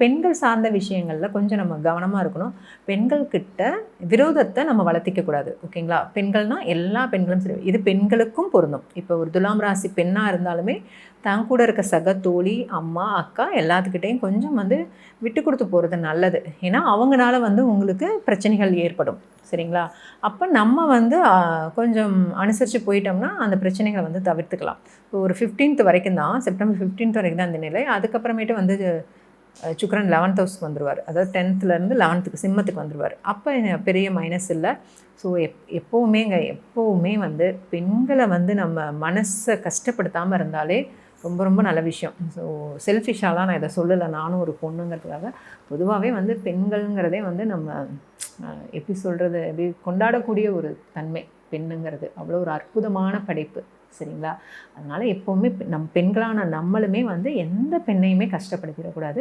பெண்கள் சார்ந்த விஷயங்கள்ல கொஞ்சம் நம்ம கவனமா இருக்கணும். பெண்கள் கிட்ட விரோதத்த நம்ம வளர்த்திக்க கூடாது. ஓகேங்களா? பெண்கள்னா எல்லா பெண்களும் சரி. இது பெண்களுக்கும் பொருந்தும். இப்போ ஒரு துலாம் ராசி பெண்ணா இருந்தாலுமே, தான் கூட இருக்க சக தோழி, அம்மா, அக்கா எல்லாத்துக்கிட்டயும் கொஞ்சம் விட்டு குடுத்து போறது நல்லது. ஏன்னா, அவங்கனால உங்களுக்கு பிரச்சனைகள் ஏற்படும். சரிங்களா? அப்ப நம்ம கொஞ்சம் அனுசரிச்சு போயிட்டோம்னா, அந்த பிரச்சனைகள தவிர்த்துக்கலாம். இப்போ ஒரு 15த் வரைக்கும் தான், செப்டம்பர் 15த் வரைக்கும் தான் இந்த நிலை. அதுக்கப்புறமேட்டு சுக்கிரன் 11th ஹவுஸ்க்கு வந்துருவாரு. அதாவது 10த்லேருந்து 11த்துக்கு சிம்மத்துக்கு வந்துருவாரு. அப்போ பெரிய மைனஸ் இல்ல. ஸோ எப்பவுமே பெண்கள நம்ம மனச கஷ்டப்படுத்தாம இருந்தாலே ரொம்ப ரொம்ப நல்ல விஷயம். ஸோ செல்ஃபிஷ்ஷாலாம் நான் இத சொல்லல. நானும் ஒரு பொண்ணுங்கிறதுக்காக. பொதுவாவே பெண்கள்ங்கிறதே நம்ம எப்படி சொல்றது? எப்படி கொண்டாடக்கூடிய ஒரு தன்மை பெண்ணுங்கிறது. அவ்வளோ ஒரு அற்புதமான படைப்பு. சரிங்களா? அதனால எப்பவுமே பெண்களான நம்மளுமே எந்த பெண்ணையுமே கஷ்டப்படுத்திறக்கூடாது.